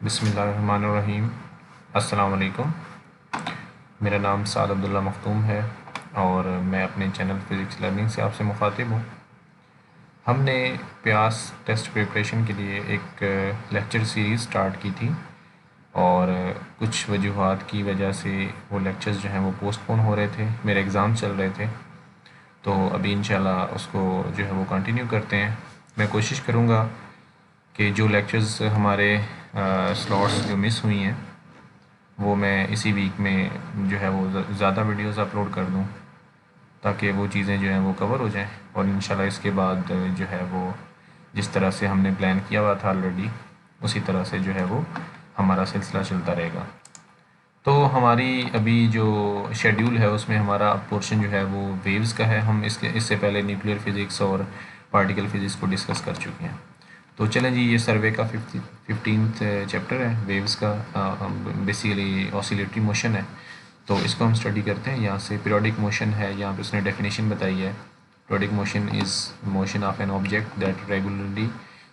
बिस्मिल्लाहिर्रहमानिर्रहीम। अस्सलाम वालेकुम। मेरा नाम साद अब्दुल्ला मखदूम है और मैं अपने चैनल फ़िज़िक्स लर्निंग से आपसे मुखातिब हूँ। हमने प्यास टेस्ट प्रिपरेशन के लिए एक लेक्चर सीरीज़ स्टार्ट की थी और कुछ वजूहात की वजह से वो लेक्चर्स जो हैं वो पोस्टपोन हो रहे थे, मेरे एग्ज़ाम चल रहे थे। तो अभी इंशाल्लाह उसको जो है वो कंटिन्यू करते हैं। मैं कोशिश करूँगा कि जो लेक्चर्स हमारे स्लॉट्स जो मिस हुई हैं वो मैं इसी वीक में जो है वो ज़्यादा वीडियोस अपलोड कर दूं ताकि वो चीज़ें जो हैं वो कवर हो जाएं और इंशाल्लाह इसके बाद जो है वो जिस तरह से हमने प्लान किया हुआ था ऑलरेडी उसी तरह से जो है वो हमारा सिलसिला चलता रहेगा। तो हमारी अभी जो शेड्यूल है उसमें हमारा पोर्शन जो है वो वेव्स का है। हम इससे पहले न्यूक्लियर फिज़िक्स और पार्टिकल फिज़िक्स को डिस्कस कर चुके हैं। तो चलें जी, ये सर्वे का 15th चैप्टर है वेव्स का। बेसिकली ऑसिलेटरी मोशन है, तो इसको हम स्टडी करते हैं। यहाँ से पीरियोडिक मोशन है, यहाँ पे उसने डेफिनेशन बताई है। Periodic motion is motion of an object that regularly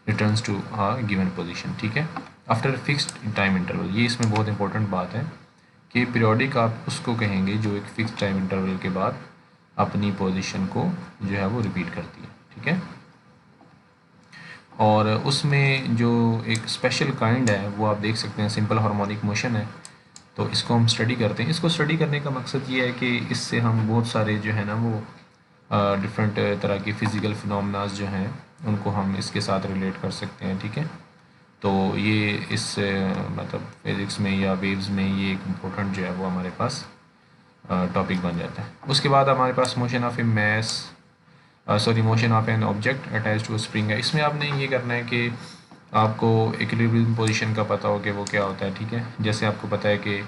returns to a given position, ठीक है, आफ्टर फिक्स्ड टाइम इंटरवल। ये इसमें बहुत इंपॉर्टेंट बात है कि पीरियोडिक आप उसको कहेंगे जो एक फिक्स्ड टाइम इंटरवल के बाद अपनी पोजीशन को जो है वो रिपीट करती है, ठीक है। और उसमें जो एक स्पेशल काइंड है वो आप देख सकते हैं, सिंपल हार्मोनिक मोशन है। तो इसको हम स्टडी करते हैं। इसको स्टडी करने का मकसद ये है कि इससे हम बहुत सारे जो है ना वो डिफरेंट तरह की फ़िज़िकल फिनोमेनास जो हैं उनको हम इसके साथ रिलेट कर सकते हैं, ठीक है। तो ये इस मतलब फिज़िक्स में या वेव्स में ये एक इम्पोर्टेंट जो है वो हमारे पास टॉपिक बन जाता है। उसके बाद हमारे पास motion of a mass motion of an object attach to spring है। इसमें आपने ये करना है कि आपको इक्विलिब्रियम पोजीशन का पता हो कि वो क्या होता है, ठीक है। जैसे आपको पता है कि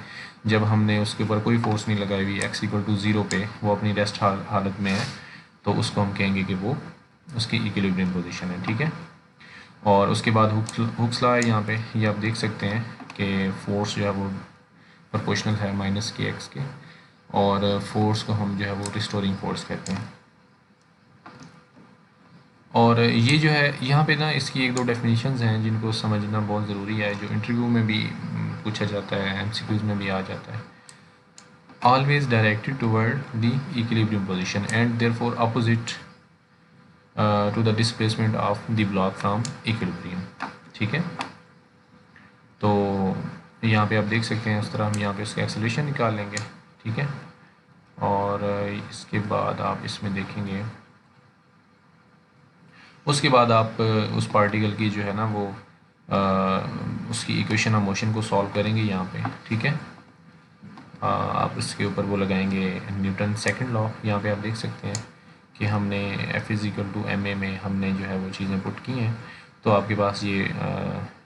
जब हमने उसके ऊपर कोई फोर्स नहीं लगाई हुई, x = 0 पे वो अपनी रेस्ट हालत में है, तो उसको हम कहेंगे कि वो उसकी इक्विलिब्रियम पोजीशन है, ठीक है। और उसके बाद हुक्स लॉ है यहाँ पे, ये आप देख सकते हैं कि फोर्स जो है वो प्रोपोर्शनल है -kx के, और फोर्स को हम जो है वो रिस्टोरिंग फोर्स कहते हैं। और ये जो है यहाँ पे ना इसकी एक दो डेफिनेशंस हैं जिनको समझना बहुत ज़रूरी है, जो इंटरव्यू में भी पूछा जाता है, एमसीक्यूज़ में भी आ जाता है। Always directed toward the equilibrium position and therefore opposite to the displacement of the block from equilibrium, ठीक है। तो यहाँ पे आप देख सकते हैं, इस तरह हम यहाँ पे इसका एक्सेलरेशन निकाल लेंगे, ठीक है। और इसके बाद आप इसमें देखेंगे, उसके बाद आप उस पार्टिकल की जो है ना वो उसकी इक्वेशन ऑफ मोशन को सॉल्व करेंगे यहाँ पे, ठीक है। आप इसके ऊपर वो लगाएंगे न्यूटन सेकंड लॉ। यहाँ पे आप देख सकते हैं कि हमने F = ma में हमने जो है वो चीज़ें पुट की हैं, तो आपके पास ये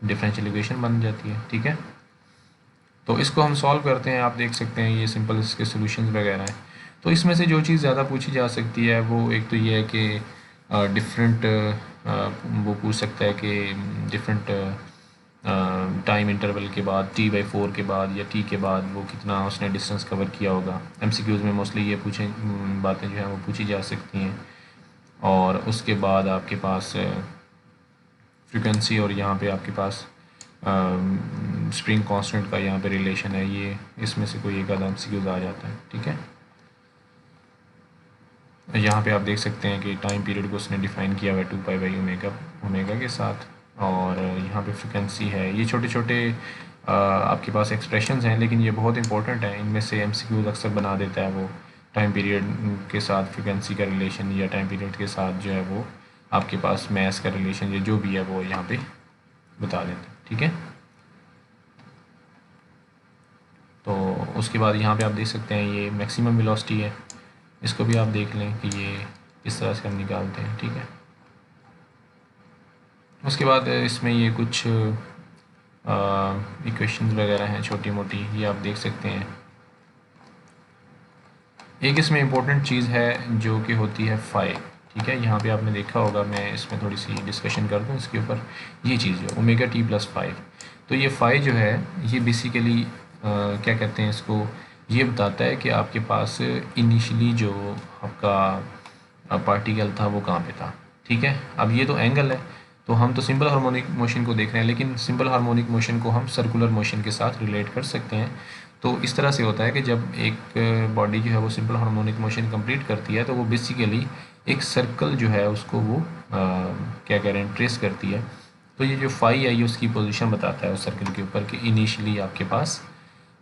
डिफरेंशियल इक्वेशन बन जाती है, ठीक है। तो इसको हम सॉल्व करते हैं, आप देख सकते हैं ये सिंपल इसके सॉल्यूशंस वगैरह हैं। तो इसमें से जो चीज़ ज़्यादा पूछी जा सकती है वो एक तो ये है कि डिफरेंट वो पूछ सकता है कि डिफरेंट टाइम इंटरवल के बाद T/4 के बाद या T के बाद वो कितना उसने डिस्टेंस कवर किया होगा। एमसीक्यूज़ में मोस्टली ये बातें जो हैं वो पूछी जा सकती हैं। और उसके बाद आपके पास फ्रीक्वेंसी और यहाँ पे आपके पास स्प्रिंग कांस्टेंट का यहाँ पे रिलेशन है, ये इसमें से कोई एक आधा एमसीक्यूज़ आ जाता है, ठीक है। यहाँ पे आप देख सकते हैं कि टाइम पीरियड को उसने डिफ़ाइन किया हुआ है 2π/ओमेगा ओमेगा के साथ, और यहाँ पे फ्रिक्वेंसी है। ये छोटे छोटे आपके पास एक्सप्रेशंस हैं, लेकिन ये बहुत इंपॉर्टेंट है। इनमें से एमसीक्यूज़ अक्सर बना देता है वो टाइम पीरियड के साथ फ्रिक्वेंसी का रिलेशन, या टाइम पीरियड के साथ जो है वो आपके पास मैस का रिलेशन, या जो भी है वो यहाँ पे बता देते हैं, ठीक है। तो उसके बाद यहाँ पे आप देख सकते हैं ये मैक्सिमम वेलोसिटी है, इसको भी आप देख लें कि ये इस तरह से हम निकालते हैं, ठीक है। उसके बाद इसमें ये कुछ इक्वेशंस वगैरह हैं छोटी मोटी, ये आप देख सकते हैं। एक इसमें इम्पोर्टेंट चीज़ है जो कि होती है फाई, ठीक है। यहाँ पे आपने देखा होगा, मैं इसमें थोड़ी सी डिस्कशन कर दूँ इसके ऊपर। ये चीज़ जो ω/T+5, तो ये फाई जो है ये बेसिकली क्या कहते हैं इसको, ये बताता है कि आपके पास इनिशियली जो आपका पार्टिकल था वो कहाँ पे था, ठीक है। अब ये तो एंगल है, तो हम तो सिंपल हार्मोनिक मोशन को देख रहे हैं, लेकिन सिंपल हार्मोनिक मोशन को हम सर्कुलर मोशन के साथ रिलेट कर सकते हैं। तो इस तरह से होता है कि जब एक बॉडी जो है वो सिंपल हार्मोनिक मोशन कंप्लीट करती है तो वो बेसिकली एक सर्कल जो है उसको वो क्या कह रहे हैं, ट्रेस करती है। तो ये जो फाई आई उसकी पोजीशन बताता है उस सर्कल के ऊपर कि इनिशियली आपके पास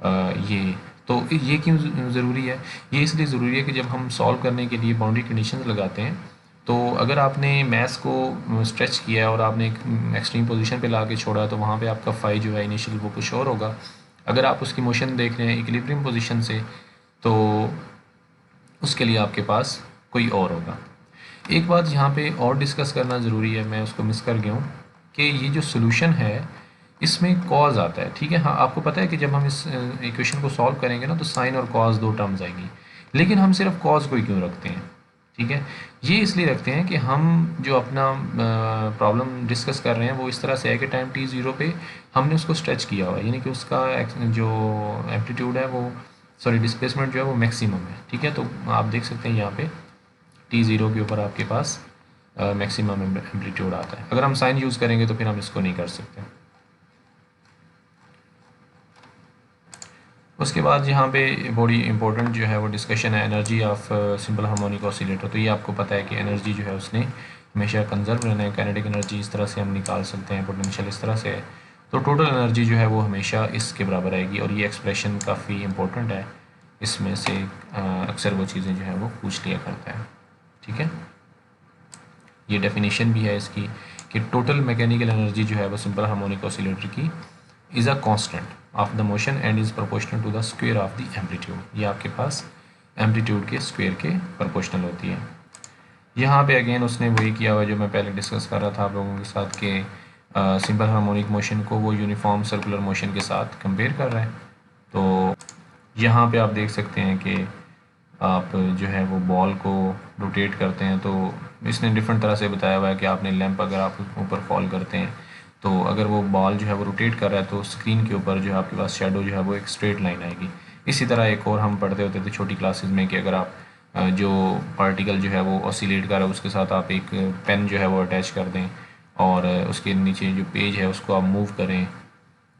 ये, तो ये क्यों ज़रूरी है? ये इसलिए ज़रूरी है कि जब हम सॉल्व करने के लिए बाउंड्री कंडीशंस लगाते हैं, तो अगर आपने मैथ्स को स्ट्रेच किया और आपने एक एक्सट्रीम पोजीशन पे ला के छोड़ा, तो वहाँ पे आपका फाई जो है इनिशियल वो कुछ और होगा। अगर आप उसकी मोशन देख रहे हैं इक्विलिब्रियम पोजीशन से, तो उसके लिए आपके पास कोई और होगा। एक बात यहाँ पे और डिस्कस करना ज़रूरी है, मैं उसको मिस कर गया हूँ, कि ये जो सोल्यूशन है इसमें कॉज आता है। ठीक है, हाँ आपको पता है कि जब हम इस इक्वेशन को सॉल्व करेंगे ना तो साइन और कॉज दो टर्म्स आएंगी, लेकिन हम सिर्फ कॉज को ही क्यों रखते हैं? ठीक है, ये इसलिए रखते हैं कि हम जो अपना प्रॉब्लम डिस्कस कर रहे हैं वो इस तरह से है कि टाइम t ज़ीरो पे हमने उसको स्ट्रेच किया हुआ है, यानी कि उसका जो एम्पलीट्यूड है वो, सॉरी डिस्प्लेसमेंट जो है वो मैक्सिमम है। ठीक है, तो आप देख सकते हैं यहाँ पे t ज़ीरो के ऊपर आपके पास मैक्सिमम एम्पलीट्यूड आता है। अगर हम साइन यूज़ करेंगे तो फिर हम इसको नहीं कर सकते। उसके बाद यहाँ पे बड़ी इंपॉर्टेंट जो है वो डिस्कशन है energy of simple harmonic oscillator. तो ये आपको पता है कि एनर्जी जो है उसने हमेशा कंजर्व रहना है। काइनेटिक एनर्जी इस तरह से हम निकाल सकते हैं, पोटेंशियल इस तरह से है, तो टोटल एनर्जी जो है वो हमेशा इसके बराबर आएगी। और ये एक्सप्रेशन काफ़ी इंपॉर्टेंट है, इसमें से अक्सर वो चीज़ें जो है वो पूछ लिया करता है। ठीक है, ये डेफिनेशन भी है इसकी कि टोटल मैकेनिकल एनर्जी जो है वो सिंपल हार्मोनिक ऑसिलेटर की is a constant of the motion and is proportional to the square of the amplitude. ये आपके पास एम्पलीट्यूड के स्क्वायर के प्रोपोर्शनल होती है। यहाँ पे अगेन उसने वही किया हुआ जो मैं पहले डिस्कस कर रहा था आप लोगों के साथ कि सिंपल हार्मोनिक मोशन को वो यूनिफॉर्म सर्कुलर मोशन के साथ कंपेयर कर रहा है। तो यहाँ पे आप देख सकते हैं कि आप जो है वो बॉल को रोटेट करते हैं, तो इसने डिफरेंट तरह से बताया हुआ है कि आपने लैंप अगर आप ऊपर फॉल करते हैं तो अगर वो बॉल जो है वो रोटेट कर रहा है तो स्क्रीन के ऊपर जो है आपके पास शेडो जो है वो एक स्ट्रेट लाइन आएगी। इसी तरह एक और हम पढ़ते होते थे छोटी क्लासेस में कि अगर आप जो पार्टिकल जो है वो ऑसिलेट कर रहा है उसके साथ आप एक पेन जो है वो अटैच कर दें और उसके नीचे जो पेज है उसको आप मूव करें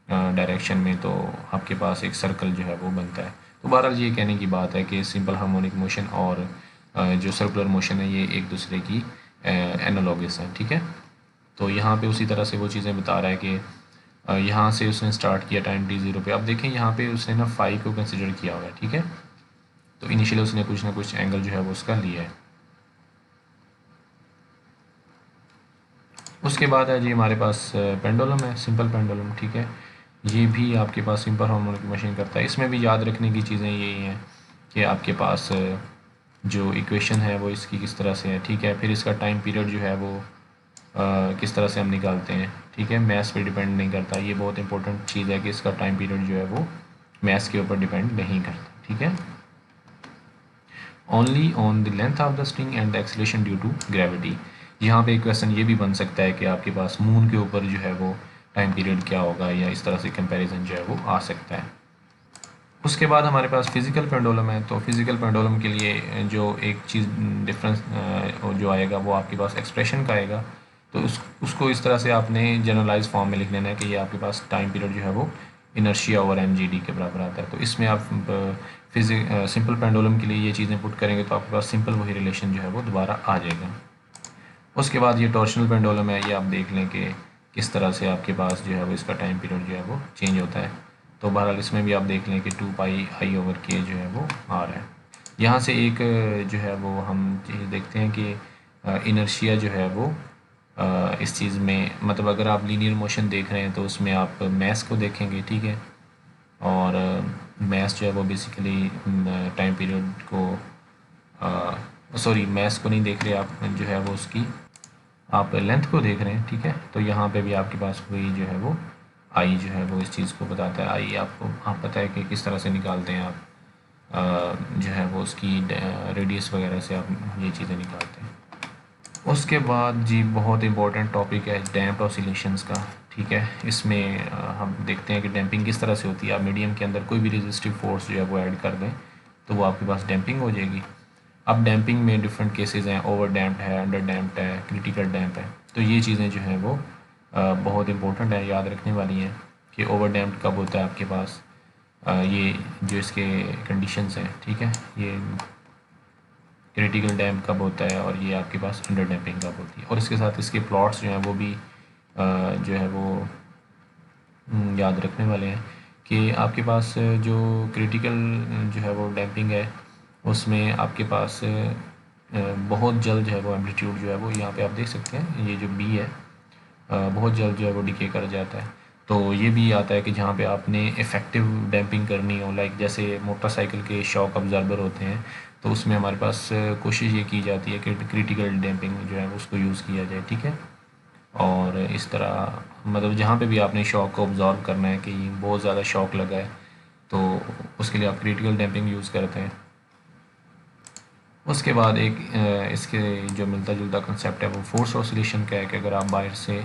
डायरेक्शन में, तो आपके पास एक सर्कल जो है वो बनता है। तो बहरहाल ये कहने की बात है कि सिंपल हार्मोनिक मोशन और जो सर्कुलर मोशन है ये एक दूसरे की एनालॉगस है। ठीक है, तो यहाँ पे उसी तरह से वो चीज़ें बता रहा है कि यहाँ से उसने स्टार्ट किया टाइम t ज़ीरो पे। अब देखें यहाँ पे उसने ना फाई को कंसिडर किया हुआ है। ठीक है, तो इनिशियली उसने कुछ ना कुछ एंगल जो है वो उसका लिया है। उसके बाद है जी हमारे पास पेंडुलम है, सिंपल पेंडुलम। ठीक है, ये भी आपके पास सिंपल हार्मोनिक मोशन करता है। इसमें भी याद रखने की चीज़ें यही हैं कि आपके पास जो इक्वेशन है वो इसकी किस तरह से है। ठीक है, फिर इसका टाइम पीरियड जो है वो किस तरह से हम निकालते हैं। ठीक है, मैथ्स पे डिपेंड नहीं करता, ये बहुत इंपॉर्टेंट चीज़ है कि इसका टाइम पीरियड जो है वो मैथ्स के ऊपर डिपेंड नहीं करता। ठीक है, only on the length of the string and the acceleration due to gravity. यहाँ पे एक क्वेश्चन ये भी बन सकता है कि आपके पास मून के ऊपर जो है वो टाइम पीरियड क्या होगा, या इस तरह से कंपैरिजन जो है वो आ सकता है। उसके बाद हमारे पास फिज़िकल पेंडुलम है। तो फिज़िकल पेंडुलम के लिए जो एक चीज़ डिफरेंस जो आएगा वो आपके पास एक्सप्रेशन का आएगा। तो उसको इस तरह से आपने जनरलाइज फॉर्म में लिख लेना है कि ये आपके पास टाइम पीरियड जो है वो इनर्शिया ओवर mgd के बराबर आता है। तो इसमें आप सिंपल पेंडुलम के लिए ये चीज़ें पुट करेंगे तो आपके पास सिंपल वही रिलेशन जो है वो दोबारा आ जाएगा। उसके बाद ये टॉर्शनल पेंडुलम है, ये आप देख लें कि किस तरह से आपके पास जो है वो इसका टाइम पीरियड जो है वो चेंज होता है। तो बहरहाल इसमें भी आप देख लें कि 2πi/k जो है वो आ रहा है। यहाँ से एक जो है वो हम चीज़ देखते हैं कि इनर्शिया जो है वो इस चीज़ में, मतलब अगर आप लीनियर मोशन देख रहे हैं तो उसमें आप मैस को देखेंगे। ठीक है, और मैस जो है वो बेसिकली टाइम पीरियड को, सॉरी मैस को नहीं देख रहे आप, जो है वो उसकी आप लेंथ को देख रहे हैं। ठीक है, तो यहाँ पे भी आपके पास वही जो है वो आई जो है वो इस चीज़ को बताता है। आई आपको आप पता है कि किस तरह से निकालते हैं आप जो है वो उसकी रेडियस वगैरह से आप ये चीज़ें निकालते हैं। उसके बाद जी बहुत इंपॉर्टेंट टॉपिक है डैम्प्ड ऑसिलेशंस का। ठीक है, इसमें हम देखते हैं कि डैम्पिंग किस तरह से होती है। आप मीडियम के अंदर कोई भी रेजिस्टिव फोर्स जो है वो ऐड कर दें तो वो आपके पास डैम्पिंग हो जाएगी। अब डैम्पिंग में डिफरेंट केसेस हैं, ओवर डैम्प्ड है, अंडर डैम्प्ड है, क्रिटिकल डैम्प है। तो ये चीज़ें जो हैं वो बहुत इंपॉर्टेंट है, याद रखने वाली हैं कि ओवर डैम्प्ड कब होता है आपके पास, ये जो इसके कंडीशंस हैं, ठीक है, ये क्रिटिकल डैम्प कब होता है और ये आपके पास अंडर डैम्पिंग कब होती है, और इसके साथ इसके प्लॉट्स जो हैं वो भी जो है वो याद रखने वाले हैं कि आपके पास जो क्रिटिकल जो है वो डैम्पिंग है उसमें आपके पास बहुत जल्द जो है वो एम्पलीट्यूड जो है वो यहाँ पे आप देख सकते हैं, ये जो बी है बहुत जल्द जो है वो डिके कर जाता है। तो ये भी आता है कि जहाँ पे आपने इफ़ेक्टिव डैम्पिंग करनी हो, लाइक जैसे मोटरसाइकिल के शॉक अब्जॉर्बर होते हैं, तो उसमें हमारे पास कोशिश ये की जाती है कि क्रिटिकल डैम्पिंग जो है उसको यूज़ किया जाए, ठीक है। और इस तरह मतलब जहाँ पे भी आपने शॉक को ऑब्ज़ॉर्व करना है कि बहुत ज़्यादा शॉक लगा है तो उसके लिए आप क्रिटिकल डैम्पिंग यूज़ करते हैं। उसके बाद एक इसके जो मिलता जुलता कंसेप्ट है वो फोर्स ऑसिलेशन का है कि अगर आप बाहर से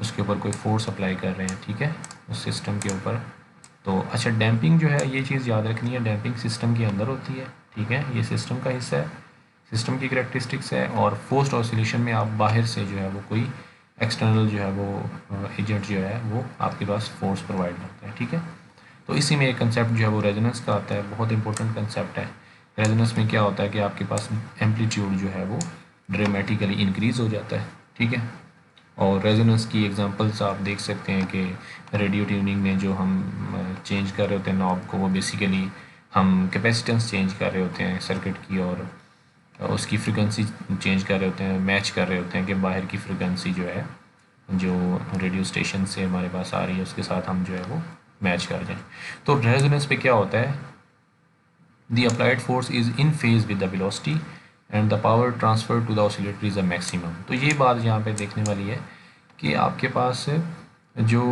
उसके ऊपर कोई फोर्स अप्लाई कर रहे हैं, ठीक है, उस सिस्टम के ऊपर, तो अच्छा डैम्पिंग जो है ये चीज़ याद रखनी है, डैम्पिंग सिस्टम के अंदर होती है, ठीक है, ये सिस्टम का हिस्सा है, सिस्टम की करैक्टरिस्टिक्स है, और फोर्स ऑसिलेशन में आप बाहर से जो है वो कोई एक्सटर्नल जो है वो एजेंट जो है वो आपके पास फोर्स प्रोवाइड करता है, ठीक है। तो इसी में एक कंसेप्ट जो है वो रेजोनेंस का आता है, बहुत इंपॉर्टेंट कंसेप्ट है। रेजोनेंस में क्या होता है कि आपके पास एम्पलीट्यूड जो है वो ड्रामेटिकली इंक्रीज़ हो जाता है, ठीक है। और रेजोनेंस की एग्जांपल्स आप देख सकते हैं कि रेडियो ट्यूनिंग में जो हम चेंज कर रहे होते हैं नॉब को, वो बेसिकली हम कैपेसिटेंस चेंज कर रहे होते हैं सर्किट की, और उसकी फ्रिक्वेंसी चेंज कर रहे होते हैं, मैच कर रहे होते हैं कि बाहर की फ्रिक्वेंसी जो है जो रेडियो स्टेशन से हमारे पास आ रही है उसके साथ हम जो है वो मैच कर जाएं। तो रेजोनेंस पे क्या होता है, the applied force is in phase with the velocity and the power transfer to the oscillator is a maximum. तो ये बात यहाँ पे देखने वाली है कि आपके पास जो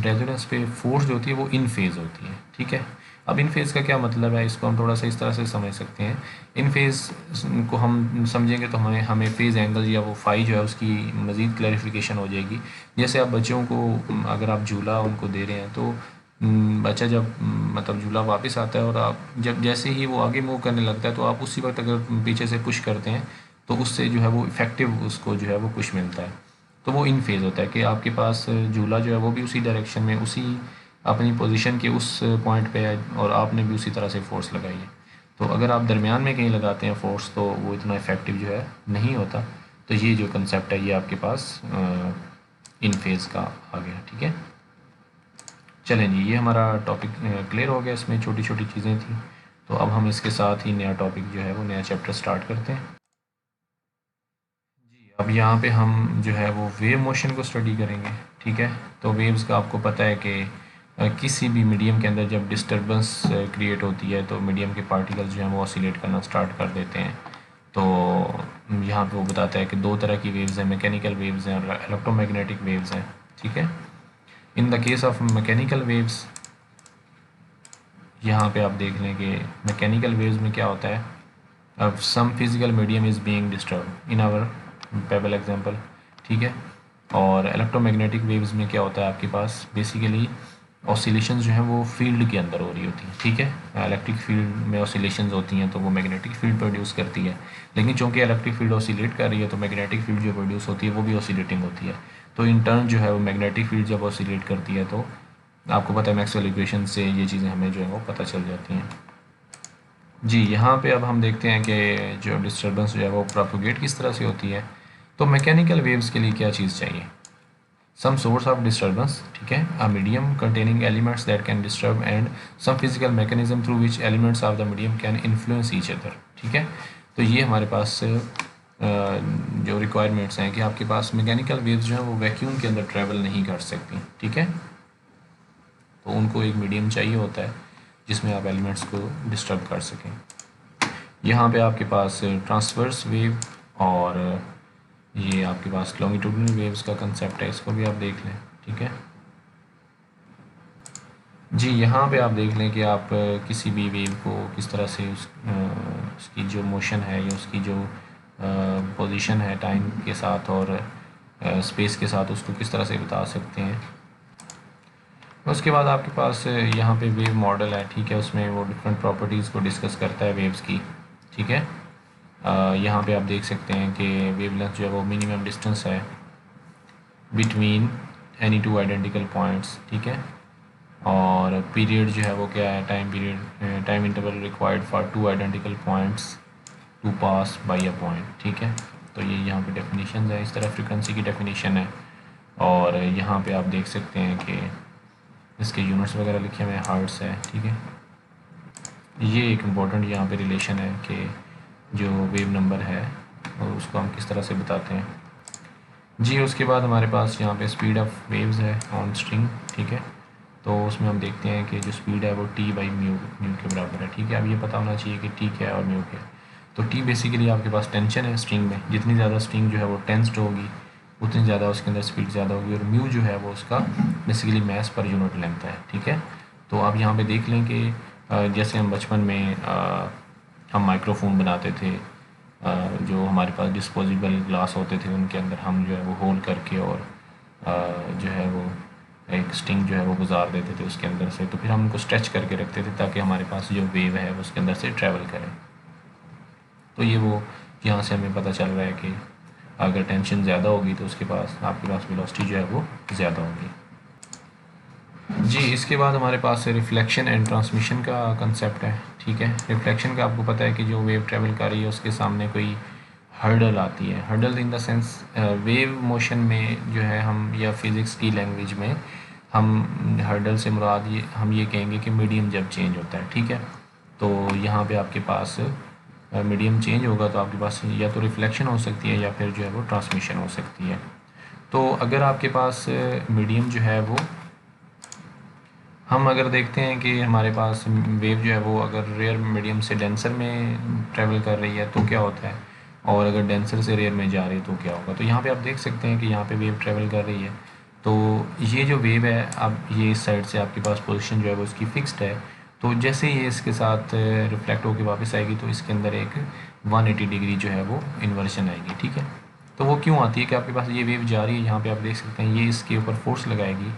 रेजोनेंस पे फोर्स जो होती है वो इन फेज़ होती है, ठीक है। अब इन फेज़ का क्या मतलब है, इसको हम थोड़ा सा इस तरह से समझ सकते हैं। इन फेज़ को हम समझेंगे तो हमें हमें फेज़ एंगल या वो फाई जो है उसकी मज़ीद क्लैरिफिकेशन हो जाएगी। जैसे आप बच्चों को अगर आप झूला उनको दे रहे हैं तो बच्चा जब मतलब झूला वापस आता है और आप जब जैसे ही वो आगे मूव करने लगता है तो आप उसी वक्त अगर पीछे से पुश करते हैं तो उससे जो है वो इफ़ेक्टिव उसको जो है वो पुश मिलता है। तो वो इन फेज़ होता है कि आपके पास झूला जो है वो भी उसी डायरेक्शन में उसी अपनी पोजीशन के उस पॉइंट पे है और आपने भी उसी तरह से फोर्स लगाई है। तो अगर आप दरमियान में कहीं लगाते हैं फोर्स तो वो इतना इफ़ेक्टिव जो है नहीं होता। तो ये जो कंसेप्ट है ये आपके पास इन फेज़ का आ गया, ठीक है। चलें जी, ये हमारा टॉपिक क्लियर हो गया, इसमें छोटी छोटी चीज़ें थी। तो अब हम इसके साथ ही नया टॉपिक जो है वो नया चैप्टर स्टार्ट करते हैं जी। अब यहाँ पे हम जो है वो वेव मोशन को स्टडी करेंगे, ठीक है। तो वेव्स का आपको पता है कि किसी भी मीडियम के अंदर जब डिस्टरबेंस क्रिएट होती है तो मीडियम के पार्टिकल्स जो हैं वो ऑसिलेट करना स्टार्ट कर देते हैं। तो यहाँ पे वो बताता है कि दो तरह की वेव्स हैं, मैकेनिकल वेव्स हैं और इलेक्ट्रोमैग्नेटिक वेव्स हैं, ठीक है। In the case of mechanical waves यहाँ पे आप देख लें कि मैकेनिकल वेव्स में क्या होता है, अब some physical medium is being disturb in our pebble example, ठीक है। और इलेक्ट्रोमैग्नेटिक वेव्स में क्या होता है आपके पास बेसिकली ऑसिलेशंस जो हैं वो फील्ड के अंदर हो रही होती हैं, ठीक है। इलेक्ट्रिक फील्ड में ऑसिलेशंस होती हैं तो वो मैग्नेटिक फील्ड प्रोड्यूस करती है, लेकिन चूंकि इलेक्ट्रिक फील्ड ऑसिलेट कर रही है तो मैग्नेटिक फील्ड जो प्रोड्यूस होती है वो भी ऑसिलेटिंग होती है। तो इन टर्न जो है वो मैग्नेटिक फील्ड जब ऑसिलेट करती है तो आपको पता है मैक्सवेल इक्वेशन से ये चीज़ें हमें जो है वो पता चल जाती हैं जी। यहाँ पे अब हम देखते हैं कि जो डिस्टर्बेंस जो है वो प्रोपोगेट किस तरह से होती है। तो मैकेनिकल वेव्स के लिए क्या चीज़ चाहिए, सम सोर्स ऑफ डिस्टर्बेंस, ठीक है, a medium containing elements that can disturb and some physical mechanism through which elements of the medium can influence each other, ठीक है। तो ये हमारे पास जो रिक्वायरमेंट्स हैं कि आपके पास मैकेनिकल वेव्स जो हैं वो वैक्यूम के अंदर ट्रैवल नहीं कर सकती, ठीक है। तो उनको एक मीडियम चाहिए होता है जिसमें आप एलिमेंट्स को डिस्टर्ब कर सकें। यहाँ पे आपके पास ट्रांसवर्स वेव और ये आपके पास लॉन्गिट्यूडिनल वेव्स का कंसेप्ट है, इसको भी आप देख लें, ठीक है जी। यहाँ पे आप देख लें कि आप किसी भी वेव को किस तरह से उसकी जो मोशन है या उसकी जो पोजीशन है टाइम के साथ और स्पेस के साथ उसको किस तरह से बता सकते हैं। उसके बाद आपके पास यहाँ पे वेव मॉडल है, ठीक है, उसमें वो डिफरेंट प्रॉपर्टीज़ को डिस्कस करता है वेव्स की, ठीक है। यहाँ पे आप देख सकते हैं कि वेवलेंथ जो है वो मिनिमम डिस्टेंस है between any two identical points, ठीक है। और पीरियड जो है वो क्या है, time period, time interval required for two identical points to pass by a point, ठीक है। तो ये यहाँ पे डेफिनेशन है, इस तरह फ्रीक्वेंसी की डेफिनेशन है। और यहाँ पे आप देख सकते हैं कि इसके यूनिट्स वगैरह लिखे हुए हैं, हर्ट्स है, ठीक है। ये एक इम्पॉर्टेंट यहाँ पे रिलेशन है कि जो वेव नंबर है और उसको हम किस तरह से बताते हैं जी। उसके बाद हमारे पास यहाँ पे स्पीड ऑफ वेव्स है ऑन स्ट्रिंग, ठीक है। तो उसमें हम देखते हैं कि जो स्पीड है वो टी बाई म्यू के बराबर है, ठीक है। अब ये पता होना चाहिए कि टी क्या है और म्यू क्या है। तो टी बेसिकली आपके पास टेंशन है स्ट्रिंग में, जितनी ज़्यादा स्ट्रिंग जो है वो टेंस्ड होगी उतनी ज़्यादा उसके अंदर स्पीड ज़्यादा होगी। और म्यू जो है वो उसका basically mass per unit length है, ठीक है। तो आप यहाँ पे देख लें कि जैसे हम बचपन में हम माइक्रोफोन बनाते थे, जो हमारे पास डिस्पोजेबल ग्लास होते थे उनके अंदर हम जो है वो होल करके और जो है वो एक स्ट्रिंग जो है वो गुजार देते थे उसके अंदर से। तो फिर हम उनको स्ट्रेच करके रखते थे ताकि हमारे पास जो वेव है वो उसके अंदर से ट्रैवल करे। तो ये वो यहाँ से हमें पता चल रहा है कि अगर टेंशन ज़्यादा होगी तो उसके पास आपके पास वेलोसिटी जो है वो ज़्यादा होगी जी। इसके बाद हमारे पास रिफ्लेक्शन एंड ट्रांसमिशन का कंसेप्ट है, ठीक है। रिफ्लेक्शन का आपको पता है कि जो वेव ट्रैवल कर रही है उसके सामने कोई हर्डल आती है। Hurdle in the sense wave motion में जो है हम, या फिज़िक्स की लैंग्वेज में हम हर्डल से मुराद ये हम ये कहेंगे कि मीडियम जब चेंज होता है, ठीक है। तो यहाँ पे आपके पास मीडियम चेंज होगा तो आपके पास या तो रिफ्लेक्शन हो सकती है या फिर जो है वो ट्रांसमिशन हो सकती है। तो अगर आपके पास मीडियम जो है वो, हम अगर देखते हैं कि हमारे पास वेव जो है वो अगर रेयर मीडियम से डेंसर में ट्रैवल कर रही है तो क्या होता है, और अगर डेंसर से रेयर में जा रही है तो क्या होगा। तो यहाँ पे आप देख सकते हैं कि यहाँ पे वेव ट्रैवल कर रही है। तो ये जो वेव है, अब ये इस साइड से आपके पास पोजीशन जो है वो इसकी फिक्स्ड है। तो जैसे ये इसके साथ रिफ्लेक्ट होकर वापस आएगी तो इसके अंदर एक 180 डिग्री जो है वो इन्वर्शन आएगी, ठीक है। तो वो क्यों आती है कि आपके पास ये वेव जा रही है, यहाँ पे आप देख सकते हैं ये इसके ऊपर फोर्स लगाएगी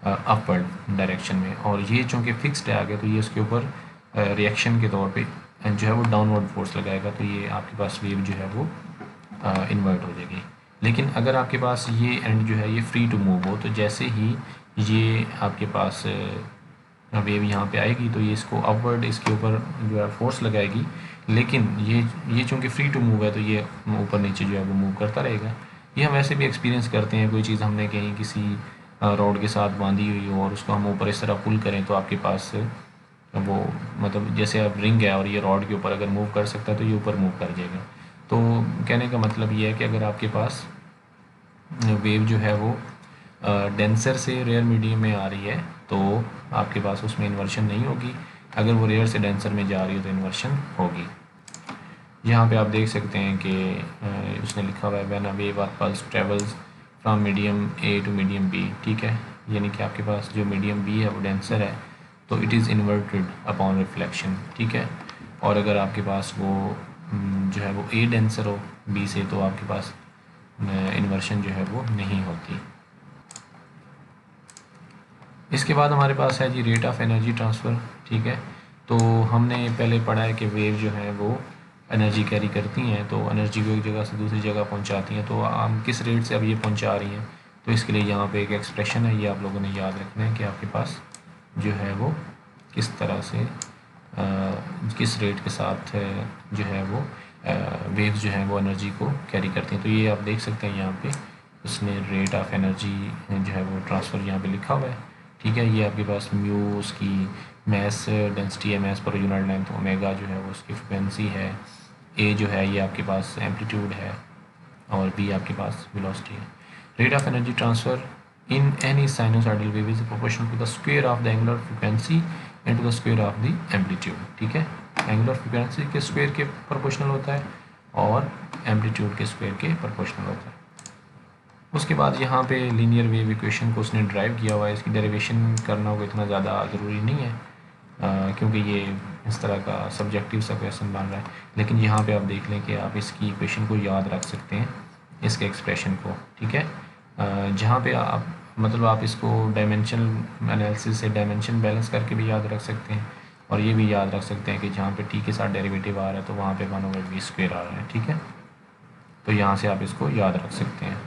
अपवर्ड डायरेक्शन में, और ये चूँकि फिक्स्ड है आगे तो ये उसके ऊपर रिएक्शन के तौर पे जो है वो डाउनवर्ड फोर्स लगाएगा। तो ये आपके पास वेव जो है वो इन्वर्ट हो जाएगी। लेकिन अगर आपके पास ये एंड जो है ये फ्री टू मूव हो, तो जैसे ही ये आपके पास वेव यहाँ पे आएगी तो ये इसको अपवर्ड इसके ऊपर जो है फोर्स लगाएगी। लेकिन ये चूँकि फ्री टू मूव है तो ये ऊपर नीचे जो है वो मूव करता रहेगा। ये हम वैसे भी एक्सपीरियंस करते हैं, कोई चीज़ हमने कहीं किसी रॉड के साथ बांधी हुई हो और उसको हम ऊपर इस तरह पुल करें तो आपके पास वो मतलब जैसे अब रिंग है और ये रॉड के ऊपर अगर मूव कर सकता है तो ये ऊपर मूव कर जाएगा। तो कहने का मतलब ये है कि अगर आपके पास वेव जो है वो डेंसर से रेयर मीडियम में आ रही है तो आपके पास उसमें इन्वर्शन नहीं होगी। अगर वो रेयर से डेंसर में जा रही है तो इन्वर्शन होगी। यहाँ पे आप देख सकते हैं कि उसने लिखा हुआ है when a wave or pulse travels from medium A to medium B, ठीक है। यानी कि आपके पास जो मीडियम बी है वो डेंसर है तो it is inverted upon reflection, ठीक है। और अगर आपके पास वो जो है वो ए डेंसर हो बी से तो आपके पास इन्वर्शन जो है वो नहीं होती। इसके बाद हमारे पास है जी रेट ऑफ एनर्जी ट्रांसफ़र, ठीक है। तो हमने पहले पढ़ा है कि वेव जो है वो एनर्जी कैरी करती हैं, तो एनर्जी को एक जगह से दूसरी जगह पहुंचाती हैं। तो हम किस रेट से अब ये पहुंचा रही हैं, तो इसके लिए यहाँ पे एक एक्सप्रेशन है, ये आप लोगों ने याद रखना है कि आपके पास जो है वो किस तरह से किस रेट के साथ जो है वो वेव्स जो है वो एनर्जी को कैरी करती हैं। तो ये आप देख सकते हैं यहाँ पे उसने रेट ऑफ एनर्जी जो है वो ट्रांसफ़र यहाँ पे लिखा हुआ है, ठीक है। ये आपके पास म्यू उसकी मैस डेंसिटी है, mass per unit length, omega जो है वो उसकी फ्रिक्वेंसी है, ए जो है ये आपके पास एम्पलीट्यूड है और बी आपके पास वेलोसिटी है। Rate of energy transfer in any sinusoidal wave is proportional to the square of the angular frequency and to the square of the amplitude, ठीक है। एंगुलर फ्रिक्वेंसी के स्क्वायर के प्रोपोर्शनल होता है और एम्पलीट्यूड के स्क्वायर के प्रोपोर्शनल होता है। उसके बाद यहाँ पे लीनियर वेव इक्वेशन को उसने ड्राइव किया हुआ है, इसकी डेरिवेशन करना होगा इतना ज़्यादा ज़रूरी नहीं है क्योंकि ये इस तरह का सब्जेक्टिव सा क्वेश्चन बन रहा है। लेकिन यहाँ पे आप देख लें कि आप इसकी इक्वेशन को याद रख सकते हैं, इसके एक्सप्रेशन को, ठीक है। जहाँ पे आप मतलब आप इसको डायमेंशनल एनालिसिस से डायमेंशन बैलेंस करके भी याद रख सकते हैं, और ये भी याद रख सकते हैं कि जहाँ पे टी के साथ डेरिवेटिव आ रहा है तो वहाँ पे 1/v² आ रहा है, ठीक है। तो यहाँ से आप इसको याद रख सकते हैं।